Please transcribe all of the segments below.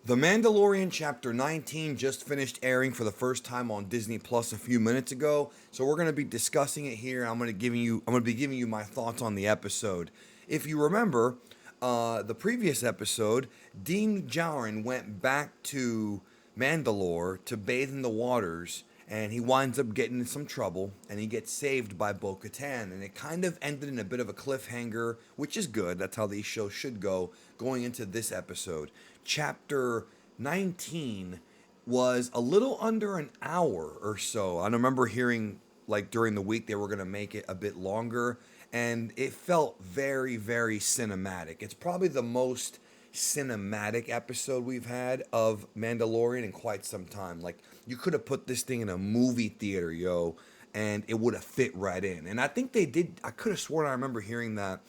The Mandalorian Chapter 19 just finished airing for the first time on Disney Plus a few minutes ago, so we're going to be discussing it here. I'm going to be giving you my thoughts on the episode. If you remember, the previous episode, Din Djarin went back to Mandalore to bathe in the waters, and he winds up getting in some trouble, and he gets saved by Bo Katan, and it kind of ended in a bit of a cliffhanger, which is good. That's how these shows should go, going into this episode. Chapter 19 was a little under an hour or so. I remember hearing, like, during the week they were going to make it a bit longer, and it felt very, very cinematic. It's probably the most cinematic episode we've had of Mandalorian in quite some time. Like, you could have put this thing in a movie theater, yo, and it would have fit right in. And I think they did. I could have sworn I remember hearing that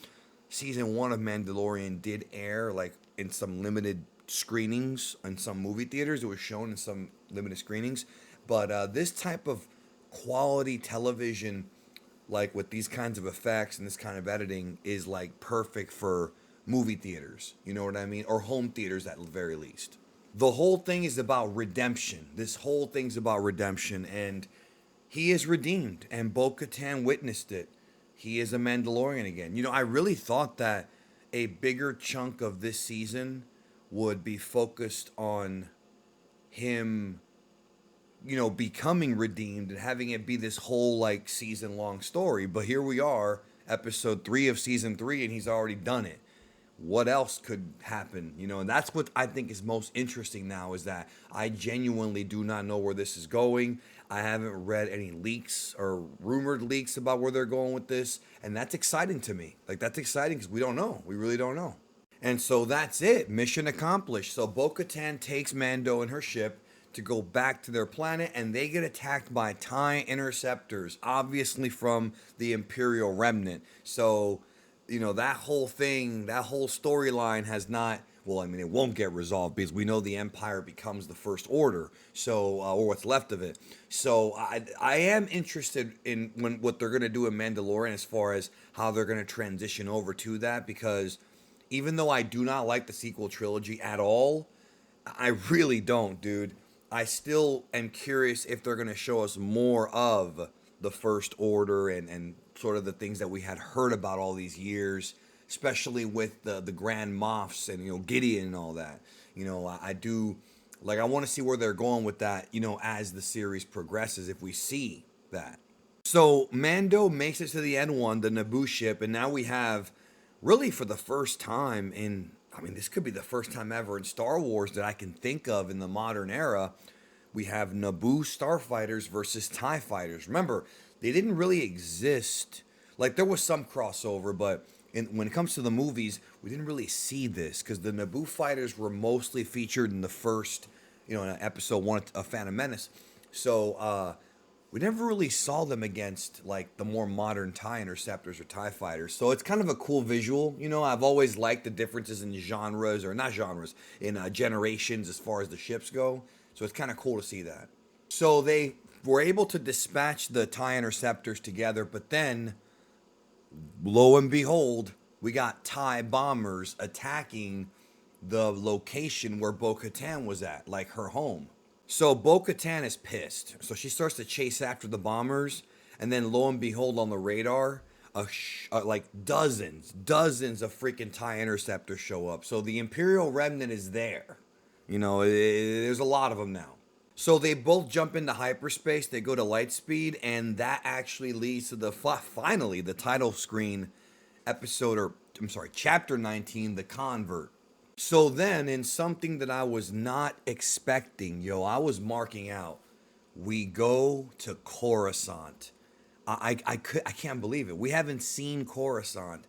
season one of Mandalorian did air, like, in some limited screenings in some movie theaters. It was shown in some limited screenings. But this type of quality television, like with these kinds of effects and this kind of editing, is like perfect for movie theaters. You know what I mean? Or home theaters at the very least. The whole thing is about redemption. This whole thing's about redemption, and he is redeemed, and Bo Katan witnessed it. He is a Mandalorian again. You know, I really thought that a bigger chunk of this season would be focused on him, you know, becoming redeemed and having it be this whole like season long story. But here we are, episode 3 of season 3, and he's already done it. What else could happen? You know, and that's what I think is most interesting now, is that I genuinely do not know where this is going. I haven't read any leaks or rumored leaks about where they're going with this, and that's exciting to me. Like, that's exciting because we don't know. We really don't know. And so that's it. Mission accomplished. So Bo-Katan takes Mando and her ship to go back to their planet, and they get attacked by TIE interceptors, obviously from the Imperial Remnant. So, you know, that whole thing, that whole storyline has not, well, I mean, it won't get resolved because we know the Empire becomes the First Order, so, or what's left of it. So I am interested in what they're going to do in Mandalorian as far as how they're going to transition over to that, because even though I do not like the sequel trilogy at all, I really don't, dude. I still am curious if they're going to show us more of the First Order and sort of the things that we had heard about all these years, especially with the Grand Moffs and, you know, Gideon and all that. You know, I do, like, I want to see where they're going with that, you know, as the series progresses, if we see that. So Mando makes it to the N1, the Naboo ship, and now we have, really for the first time in, I mean, this could be the first time ever in Star Wars that I can think of in the modern era, we have Naboo starfighters versus TIE fighters. Remember, they didn't really exist. Like, there was some crossover, but when it comes to the movies, we didn't really see this because the Naboo fighters were mostly featured in the first, you know, in episode 1 of Phantom Menace. So, we never really saw them against, like, the more modern TIE interceptors or TIE fighters. So it's kind of a cool visual. You know, I've always liked the differences in genres, or not genres, in generations as far as the ships go. So it's kind of cool to see that. So they were able to dispatch the TIE interceptors together, but then, lo and behold, we got TIE bombers attacking the location where Bo-Katan was at, like her home. So Bo-Katan is pissed. So she starts to chase after the bombers, and then lo and behold, on the radar, like dozens of freaking TIE interceptors show up. So the Imperial Remnant is there. You know, there's a lot of them now. So they both jump into hyperspace. They go to light speed, and that actually leads to finally the title screen chapter 19, The Convert. So then, in something that I was not expecting, I was marking out, we go to Coruscant. I can't believe it. We haven't seen Coruscant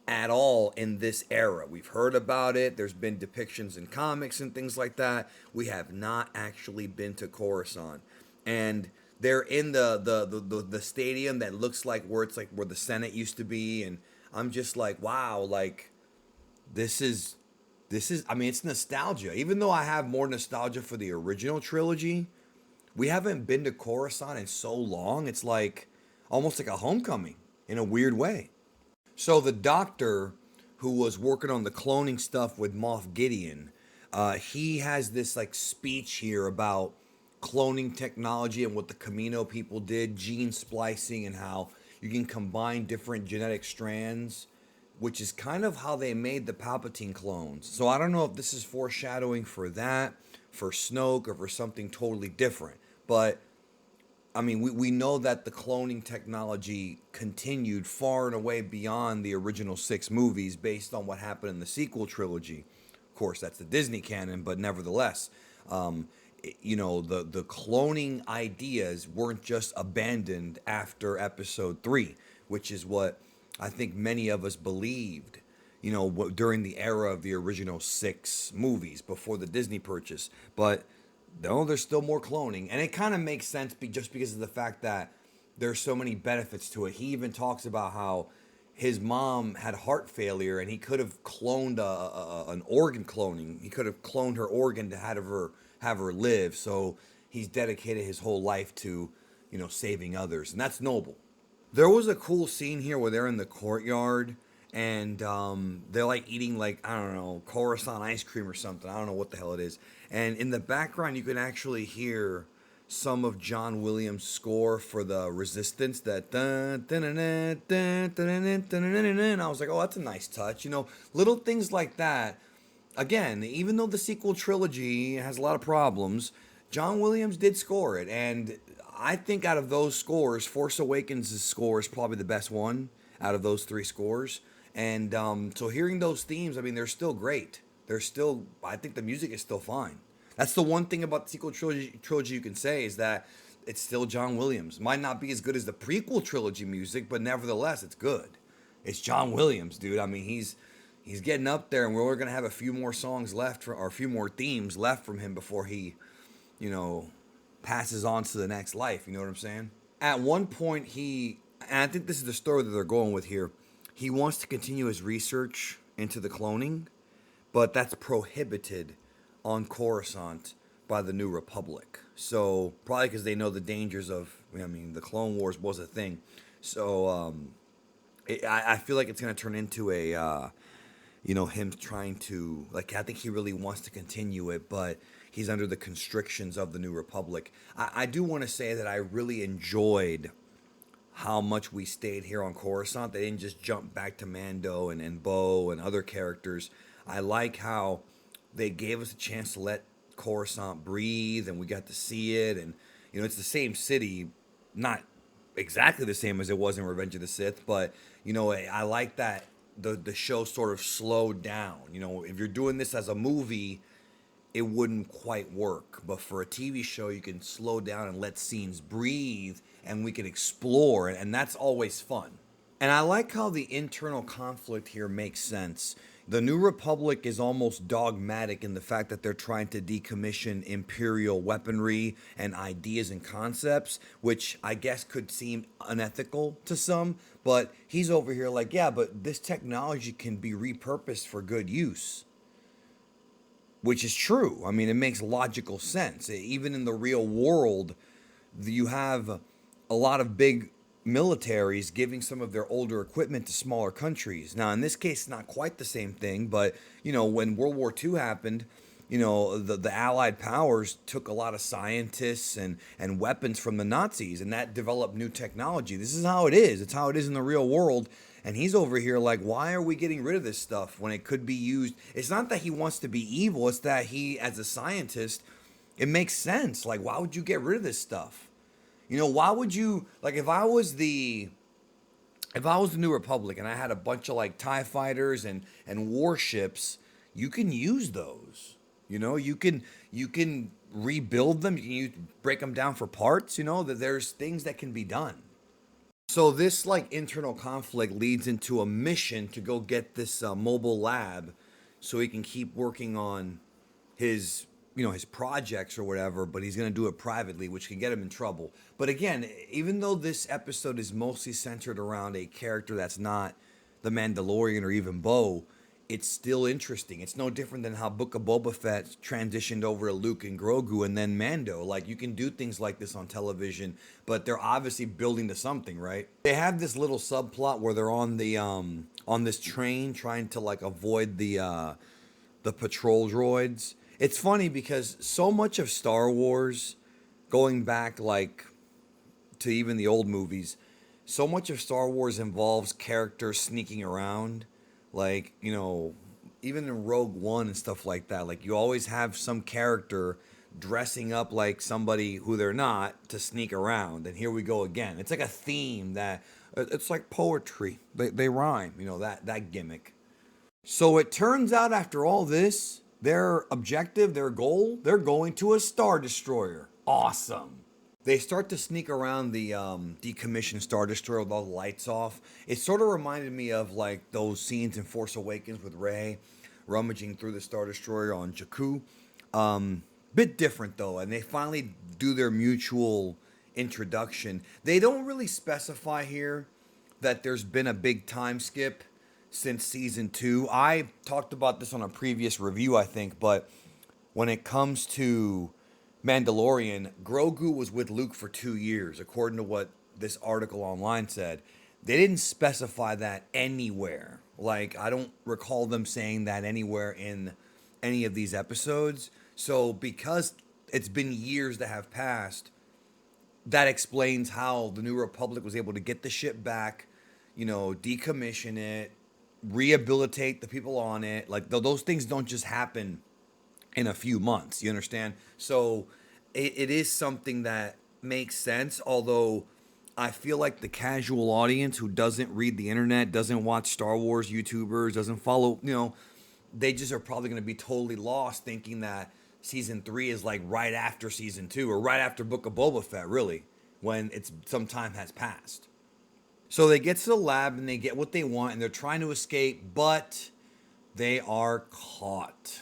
at all in this era. We've heard about it. There's been depictions in comics and things like that. We have not actually been to Coruscant. And they're in the stadium that looks like where the Senate used to be. And I'm just like, wow, like, this is, I mean, it's nostalgia. Even though I have more nostalgia for the original trilogy, we haven't been to Coruscant in so long. It's like almost like a homecoming in a weird way. So the doctor who was working on the cloning stuff with Moff Gideon, He has this like speech here about cloning technology and what the Camino people did, gene splicing, and how you can combine different genetic strands, which is kind of how they made the Palpatine clones. So I don't know if this is foreshadowing for that, for Snoke, or for something totally different. But I mean, we know that the cloning technology continued far and away beyond the original six movies based on what happened in the sequel trilogy. Of course, that's the Disney canon, but nevertheless, the cloning ideas weren't just abandoned after episode three, which is what I think many of us believed, during the era of the original six movies before the Disney purchase. But no, there's still more cloning, and it kind of makes sense just because of the fact that there's so many benefits to it. He even talks about how his mom had heart failure, and he could have cloned an organ cloning. He could have cloned her organ to have her live. So he's dedicated his whole life to, saving others, and that's noble. There was a cool scene here where they're in the courtyard and they're like eating like, I don't know, Coruscant ice cream or something. I don't know what the hell it is. And in the background you can actually hear some of John Williams' score for the Resistance, that dun, dun, dun, dun, dun, dun, dun, dun, dun, dun, and I was like, oh, that's a nice touch. Little things like that. Again, even though the sequel trilogy has a lot of problems, John Williams did score it, and I think out of those scores, Force Awakens' score is probably the best one out of those three scores. And so hearing those themes, I mean, they're still great. I think the music is still fine. That's the one thing about the sequel trilogy you can say is that it's still John Williams. Might not be as good as the prequel trilogy music, but nevertheless, it's good. It's John Williams, dude. I mean, he's getting up there, and we're going to have a few more songs left, or a few more themes left from him before he, passes on to the next life. You know what I'm saying? At one point, and I think this is the story that they're going with here, he wants to continue his research into the cloning, but that's prohibited on Coruscant by the New Republic. So probably because they know the dangers of, the Clone Wars was a thing. So I feel like it's going to turn into a, him trying to, like, I think he really wants to continue it, but he's under the constrictions of the New Republic. I do want to say that I really enjoyed how much we stayed here on Coruscant. They didn't just jump back to Mando and Bo and other characters. I like how they gave us a chance to let Coruscant breathe, and we got to see it. And, it's the same city, not exactly the same as it was in Revenge of the Sith, but, I like that the show sort of slowed down. If you're doing this as a movie, it wouldn't quite work. But for a TV show, you can slow down and let scenes breathe, and we can explore, and that's always fun. And I like how the internal conflict here makes sense. The New Republic is almost dogmatic in the fact that they're trying to decommission Imperial weaponry and ideas and concepts, which I guess could seem unethical to some, but he's over here like, yeah, but this technology can be repurposed for good use. Which is true. I mean, it makes logical sense. Even in the real world, you have a lot of big militaries giving some of their older equipment to smaller countries. Now, in this case, not quite the same thing, but, when World War II happened, the Allied powers took a lot of scientists and weapons from the Nazis, and that developed new technology. This is how it is. It's how it is in the real world. And he's over here like, why are we getting rid of this stuff when it could be used? It's not that he wants to be evil. It's that he, as a scientist, it makes sense. Like, why would you get rid of this stuff? Why would you, like, if I was the New Republic and I had a bunch of like TIE fighters and warships, you can use those. You can rebuild them. You can break them down for parts. That there's things that can be done. So this like internal conflict leads into a mission to go get this mobile lab, so he can keep working on his his projects or whatever. But he's gonna do it privately, which can get him in trouble. But again, even though this episode is mostly centered around a character that's not the Mandalorian or even Bo, it's still interesting. It's no different than how Book of Boba Fett transitioned over to Luke and Grogu and then Mando. Like, you can do things like this on television, but they're obviously building to something, right? They have this little subplot where they're on the on this train trying to like avoid the the patrol droids. It's funny because so much of Star Wars, going back like to even the old movies, so much of Star Wars involves characters sneaking around. Like, even in Rogue One and stuff like that, like you always have some character dressing up like somebody who they're not to sneak around. And here we go again. It's like a theme that it's like poetry. They rhyme, that gimmick. So it turns out after all this, their objective, their goal, they're going to a Star Destroyer. Awesome. They start to sneak around the decommissioned Star Destroyer with all the lights off. It sort of reminded me of like those scenes in Force Awakens with Rey rummaging through the Star Destroyer on Jakku. Bit different though, and they finally do their mutual introduction. They don't really specify here that there's been a big time skip since season 2. I talked about this on a previous review, I think, but when it comes to Mandalorian, Grogu was with Luke for 2 years, according to what this article online said. They didn't specify that anywhere. Like, I don't recall them saying that anywhere in any of these episodes. So, because it's been years that have passed, that explains how the New Republic was able to get the ship back, decommission it, rehabilitate the people on it. Like, those things don't just happen in a few months, you understand? So it is something that makes sense, although I feel like the casual audience who doesn't read the internet, doesn't watch Star Wars YouTubers, doesn't follow, they just are probably going to be totally lost thinking that season 3 is like right after season 2 or right after Book of Boba Fett, really, when some time has passed. So they get to the lab and they get what they want and they're trying to escape, but they are caught.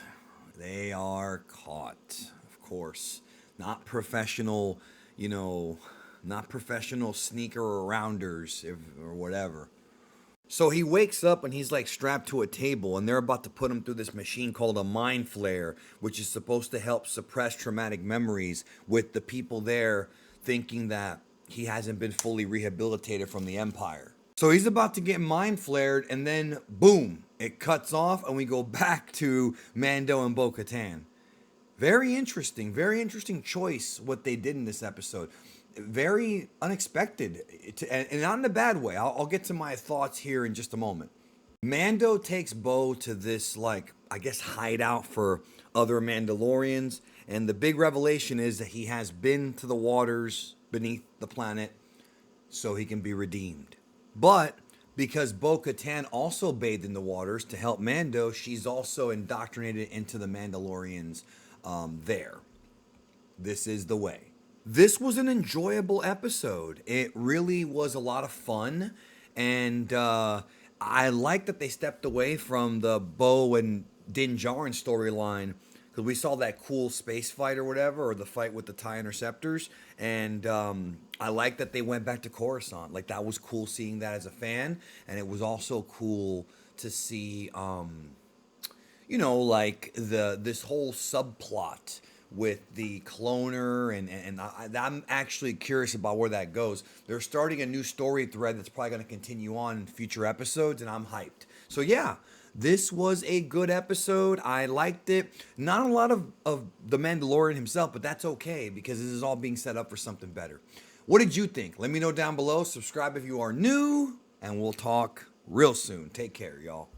They are caught, of course. Not professional, not professional sneaker arounders or whatever. So he wakes up and he's like strapped to a table and they're about to put him through this machine called a mind flare, which is supposed to help suppress traumatic memories with the people there thinking that he hasn't been fully rehabilitated from the Empire. So he's about to get mind flared and then boom, it cuts off and we go back to Mando and Bo Katan. Very interesting choice what they did in this episode. Very unexpected, and not in a bad way. I'll get to my thoughts here in just a moment. Mando takes Bo to this, I guess, hideout for other Mandalorians, and the big revelation is that he has been to the waters beneath the planet so he can be redeemed. But because Bo Katan also bathed in the waters to help Mando, she's also indoctrinated into the Mandalorians there. This is the way. This was an enjoyable episode. It really was a lot of fun. And I like that they stepped away from the Bo and Din Djarin storyline, because we saw that cool space fight or whatever, or the fight with the TIE interceptors. And I like that they went back to Coruscant. Like, that was cool seeing that as a fan. And it was also cool to see, this whole subplot with the cloner, and I'm actually curious about where that goes. They're starting a new story thread that's probably going to continue on in future episodes, and I'm hyped. So yeah, this was a good episode. I liked it. Not a lot of the Mandalorian himself, but that's okay because this is all being set up for something better. What did you think? Let me know down below. Subscribe if you are new, and we'll talk real soon. Take care, y'all.